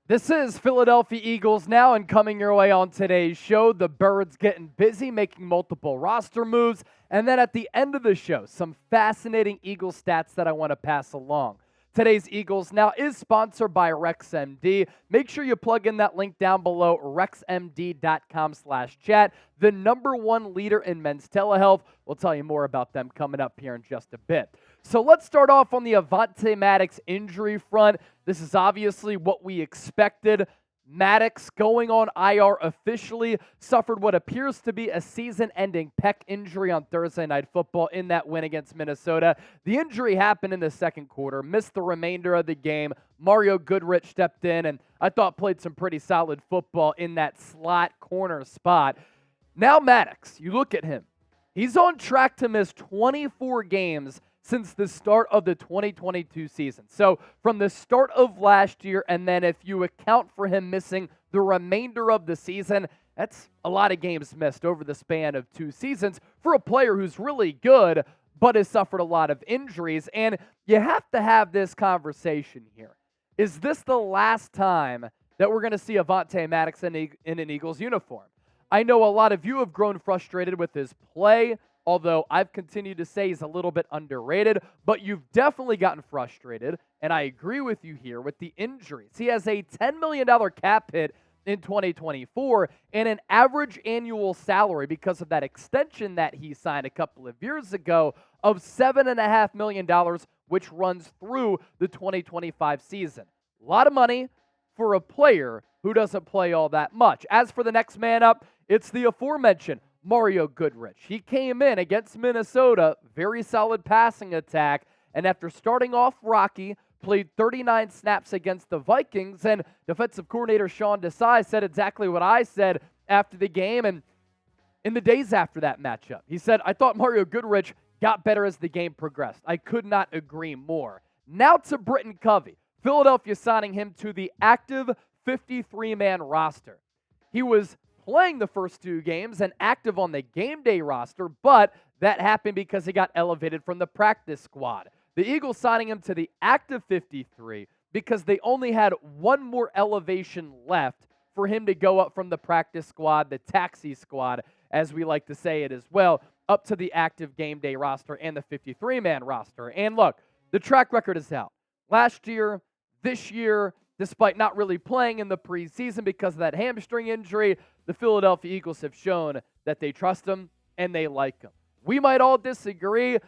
This is Philadelphia Eagles Now, and coming your way on today's show, the Birds getting busy, making multiple roster moves, and then at the end of the show, some fascinating Eagles stats that I want to pass along. Today's Eagles Now is sponsored by RexMD. Make sure you plug in that link down below, rexmd.com/chat. The #1 leader in men's telehealth. We'll tell you more about them coming up here in just a bit. So let's start off on the Avante Maddox injury front. This is obviously what we expected. Maddox going on IR officially, suffered what appears to be a season-ending pec injury on Thursday Night Football in that win against Minnesota. The injury happened in the second quarter, missed the remainder of the game. Mario Goodrich stepped in and I thought played some pretty solid football in that slot corner spot. Now Maddox, you look at him. He's on track to miss 24 games since the start of the 2022 season. So from the start of last year, and then if you account for him missing the remainder of the season, that's a lot of games missed over the span of 2 seasons for a player who's really good but has suffered a lot of injuries. And you have to have this conversation here. Is this the last time that we're going to see Avante Maddox in an Eagles uniform? I know a lot of you have grown frustrated with his play, although I've continued to say he's a little bit underrated, but you've definitely gotten frustrated, and I agree with you here with the injuries. He has a $10 million cap hit in 2024 and an average annual salary because of that extension that he signed a couple of years ago of $7.5 million, which runs through the 2025 season. A lot of money for a player who doesn't play all that much. As for the next man up, it's the aforementioned Mario Goodrich. He came in against Minnesota, very solid passing attack, and after starting off rocky, played 39 snaps against the Vikings, and defensive coordinator Sean Desai said exactly what I said after the game and in the days after that matchup. He said, I thought Mario Goodrich got better as the game progressed. I could not agree more. Now to Britton Covey. Philadelphia signing him to the active 53-man roster. He was playing the first 2 games and active on the game day roster, but that happened because he got elevated from the practice squad. The Eagles signing him to the active 53 because they only had one more elevation left for him to go up from the practice squad, the taxi squad, as we like to say it as well, up to the active game day roster and the 53-man roster. And look, the track record is out. Last year, this year, despite not really playing in the preseason because of that hamstring injury, the Philadelphia Eagles have shown that they trust him and they like him. We might all disagree.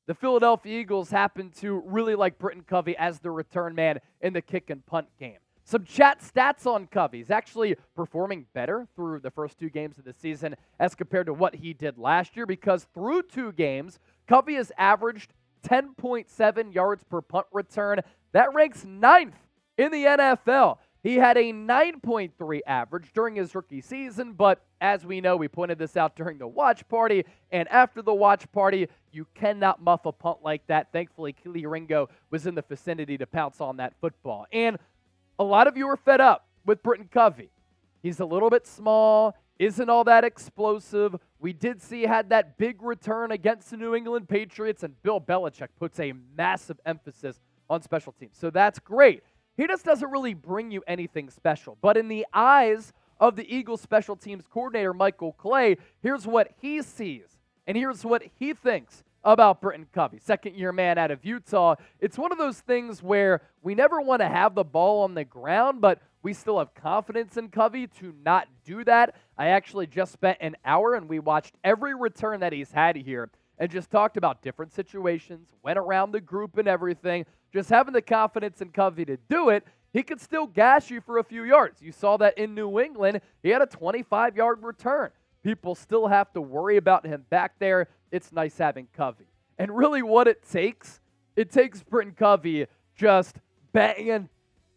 The Philadelphia Eagles happen to really like Britton Covey as the return man in the kick and punt game. Some chat stats on Covey. He's actually performing better through the first 2 games of the season as compared to what he did last year because through 2 games, Covey has averaged 10.7 yards per punt return. That ranks 9th in the NFL. He had a 9.3 average during his rookie season, but as we know, we pointed this out during the watch party, and after the watch party, you cannot muff a punt like that. Thankfully, Keely Ringo was in the vicinity to pounce on that football. And a lot of you are fed up with Britton Covey. He's a little bit small, isn't all that explosive. We did see he had that big return against the New England Patriots, and Bill Belichick puts a massive emphasis on special teams. So that's great. He just doesn't really bring you anything special. But in the eyes of the Eagles special teams coordinator, Michael Clay, here's what he sees, and here's what he thinks about Britton Covey, second-year man out of Utah. It's one of those things where we never want to have the ball on the ground, but we still have confidence in Covey to not do that. I actually just spent an hour, and we watched every return that he's had here and just talked about different situations, went around the group and everything. Just having the confidence in Covey to do it, he could still gash you for a few yards. You saw that in New England. He had a 25-yard return. People still have to worry about him back there. It's nice having Covey. And really what it takes Britton Covey just banging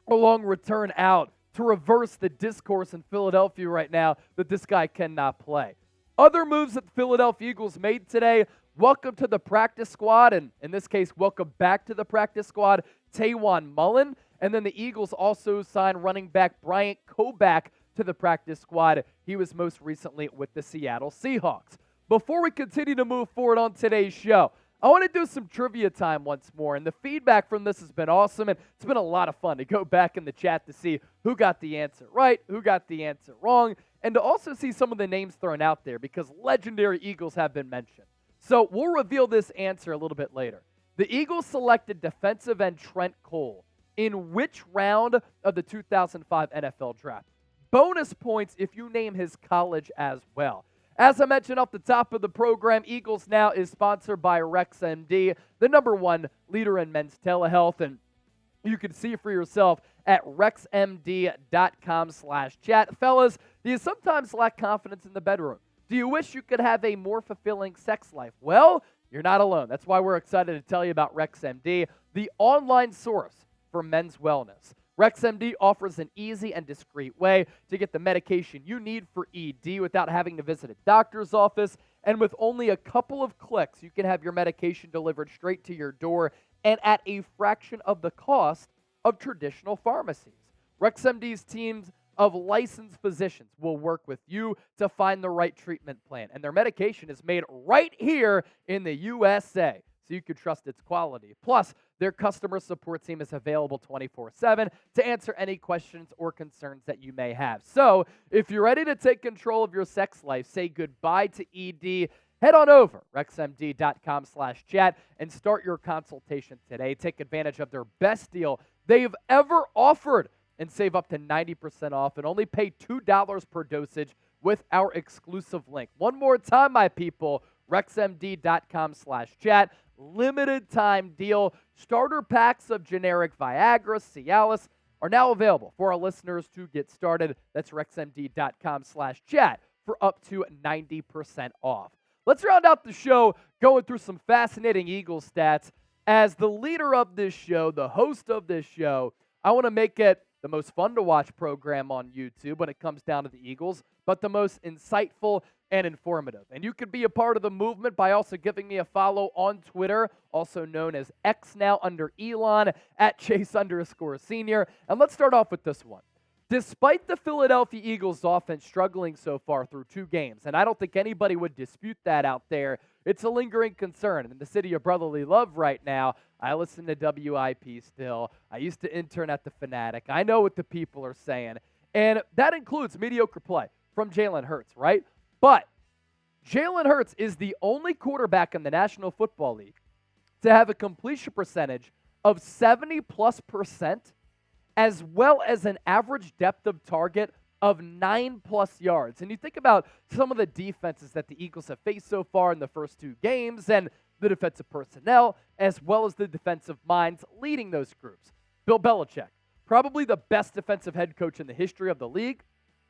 a long return out to reverse the discourse in Philadelphia right now that this guy cannot play. Other moves that the Philadelphia Eagles made today: welcome to the practice squad, and in this case, welcome back to the practice squad, Taywan Mullen. And then the Eagles also signed running back Bryant Koback to the practice squad. He was most recently with the Seattle Seahawks. Before we continue to move forward on today's show, I want to do some trivia time once more, and the feedback from this has been awesome, and it's been a lot of fun to go back in the chat to see who got the answer right, who got the answer wrong, and to also see some of the names thrown out there because legendary Eagles have been mentioned. So we'll reveal this answer a little bit later. The Eagles selected defensive end Trent Cole in which round of the 2005 NFL Draft? Bonus points if you name his college as well. As I mentioned off the top of the program, Eagles Now is sponsored by RexMD, the #1 leader in men's telehealth, and you can see for yourself at rexmd.com/chat. Fellas, do you sometimes lack confidence in the bedroom? Do you wish you could have a more fulfilling sex life? Well, you're not alone. That's why we're excited to tell you about RexMD, the online source for men's wellness. RexMD offers an easy and discreet way to get the medication you need for ED without having to visit a doctor's office. And with only a couple of clicks, you can have your medication delivered straight to your door and at a fraction of the cost of traditional pharmacies. RexMD's teams of licensed physicians will work with you to find the right treatment plan. And their medication is made right here in the USA, so you can trust its quality. Plus, their customer support team is available 24/7 to answer any questions or concerns that you may have. So, if you're ready to take control of your sex life, say goodbye to ED, head on over, rexmd.com/chat, and start your consultation today. Take advantage of their best deal they've ever offered and save up to 90% off and only pay $2 per dosage with our exclusive link. One more time, my people, rexmd.com/chat. Limited time deal. Starter packs of generic Viagra, Cialis are now available for our listeners to get started. That's rexmd.com/chat for up to 90% off. Let's round out the show going through some fascinating Eagles stats. As the leader of this show, the host of this show, I want to make it the most fun to watch program on YouTube when it comes down to the Eagles, but the most insightful and informative. And you can be a part of the movement by also giving me a follow on Twitter, also known as X now under Elon, at Chase_Senior. And let's start off with this one. Despite the Philadelphia Eagles offense struggling so far through 2 games, and I don't think anybody would dispute that out there, it's a lingering concern. In the city of brotherly love right now, I listen to WIP still. I used to intern at the Fanatic. I know what the people are saying. And that includes mediocre play from Jalen Hurts, right? But Jalen Hurts is the only quarterback in the National Football League to have a completion percentage of 70+%, as well as an average depth of target of 9+ yards. And you think about some of the defenses that the Eagles have faced so far in the first 2 games and the defensive personnel, as well as the defensive minds leading those groups. Bill Belichick, probably the best defensive head coach in the history of the league.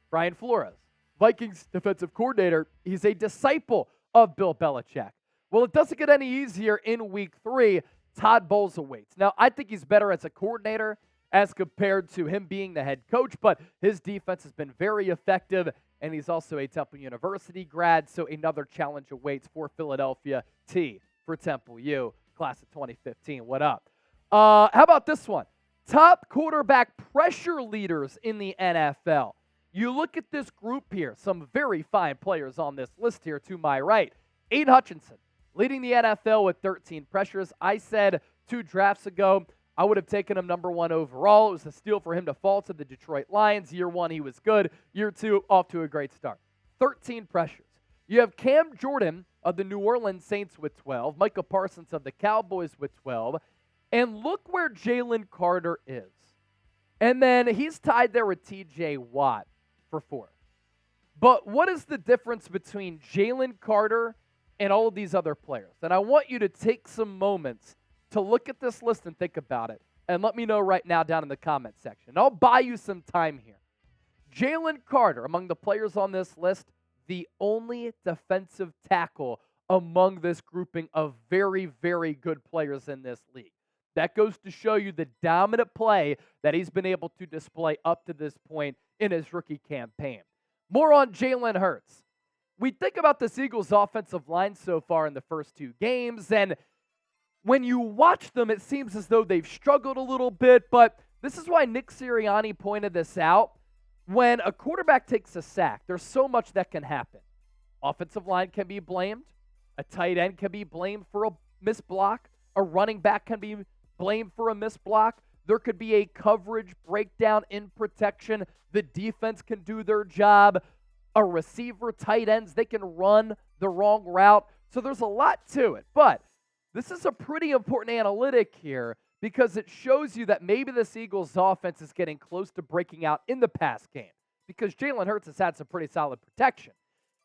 Brian Flores, Vikings defensive coordinator. He's a disciple of Bill Belichick. Well, it doesn't get any easier in week 3. Todd Bowles awaits. Now, I think he's better as a coordinator as compared to him being the head coach, but his defense has been very effective, and he's also a Temple University grad, so another challenge awaits for Philadelphia. T for Temple U, class of 2015. What up? How about this one? Top quarterback pressure leaders in the NFL. You look at this group here, some very fine players on this list here to my right. Aiden Hutchinson, leading the NFL with 13 pressures. I said 2 drafts ago, I would have taken him #1 overall. It was a steal for him to fall to the Detroit Lions. Year 1, he was good. Year 2, off to a great start. 13 pressures. You have Cam Jordan of the New Orleans Saints with 12. Micah Parsons of the Cowboys with 12. And look where Jalen Carter is. And then he's tied there with TJ Watt for 4th. But what is the difference between Jalen Carter and all of these other players? And I want you to take some moments to look at this list and think about it. And let me know right now down in the comment section. I'll buy you some time here. Jalen Carter, among the players on this list, the only defensive tackle among this grouping of very, very good players in this league. That goes to show you the dominant play that he's been able to display up to this point in his rookie campaign. More on Jalen Hurts. We think about this Eagles offensive line so far in the first 2 games, and when you watch them, it seems as though they've struggled a little bit, but this is why Nick Sirianni pointed this out. When a quarterback takes a sack, there's so much that can happen. Offensive line can be blamed. A tight end can be blamed for a missed block. A running back can be blamed for a missed block. There could be a coverage breakdown in protection. The defense can do their job. A receiver, tight ends, they can run the wrong route. So there's a lot to it. But this is a pretty important analytic here because it shows you that maybe this Eagles offense is getting close to breaking out in the pass game because Jalen Hurts has had some pretty solid protection.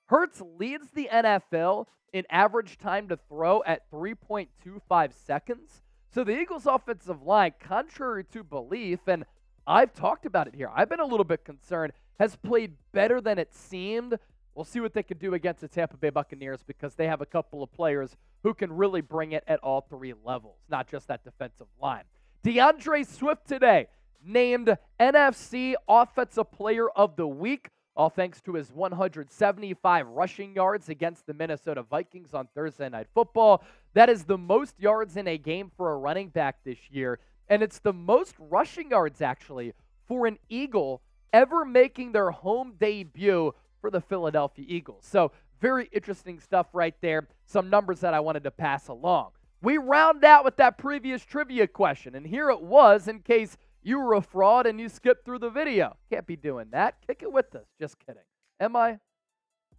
Hurts leads the NFL in average time to throw at 3.25 seconds. So the Eagles' offensive line, contrary to belief, and I've talked about it here, I've been a little bit concerned, has played better than it seemed. We'll see what they can do against the Tampa Bay Buccaneers because they have a couple of players who can really bring it at all three levels, not just that defensive line. DeAndre Swift today named NFC Offensive Player of the Week, all thanks to his 175 rushing yards against the Minnesota Vikings on Thursday Night Football. That is the most yards in a game for a running back this year, and it's the most rushing yards, actually, for an Eagle ever making their home debut for the Philadelphia Eagles. So very interesting stuff right there. Some numbers that I wanted to pass along. We round out with that previous trivia question, and here it was in case you were a fraud and you skipped through the video. Can't be doing that. Kick it with us. Just kidding. Am I?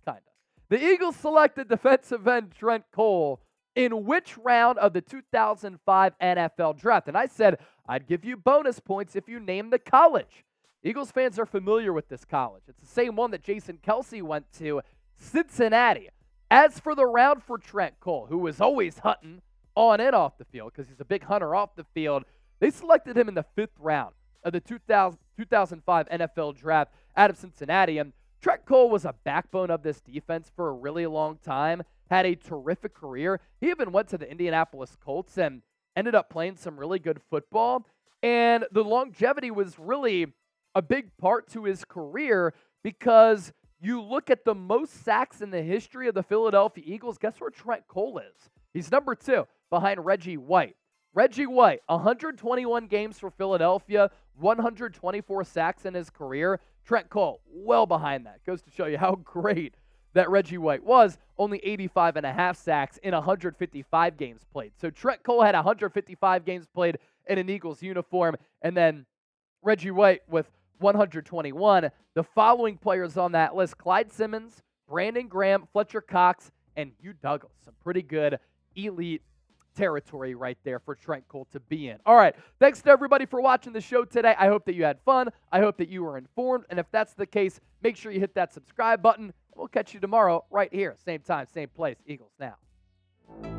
Kinda. The Eagles selected defensive end Trent Cole in which round of the 2005 NFL Draft? And I said I'd give you bonus points if you name the college. Eagles fans are familiar with this college. It's the same one that Jason Kelce went to, Cincinnati. As for the round for Trent Cole, who was always hunting on and off the field because he's a big hunter off the field, they selected him in the 5th round of the 2005 NFL Draft out of Cincinnati. And Trent Cole was a backbone of this defense for a really long time, had a terrific career. He even went to the Indianapolis Colts and ended up playing some really good football. And the longevity was really a big part to his career because you look at the most sacks in the history of the Philadelphia Eagles, guess where Trent Cole is? He's number 2 behind Reggie White. Reggie White, 121 games for Philadelphia, 124 sacks in his career. Trent Cole, well behind that. Goes to show you how great that Reggie White was. Only 85.5 sacks in 155 games played. So Trent Cole had 155 games played in an Eagles uniform, and then Reggie White with 121. The following players on that list: Clyde Simmons, Brandon Graham, Fletcher Cox, and Hugh Douglas. Some pretty good elite territory right there for Trent Cole to be in. All right, thanks to everybody for watching the show today. I hope that you had fun. I hope that you were informed. And if that's the case, make sure you hit that subscribe button. We'll catch you tomorrow right here. Same time, same place. Eagles now.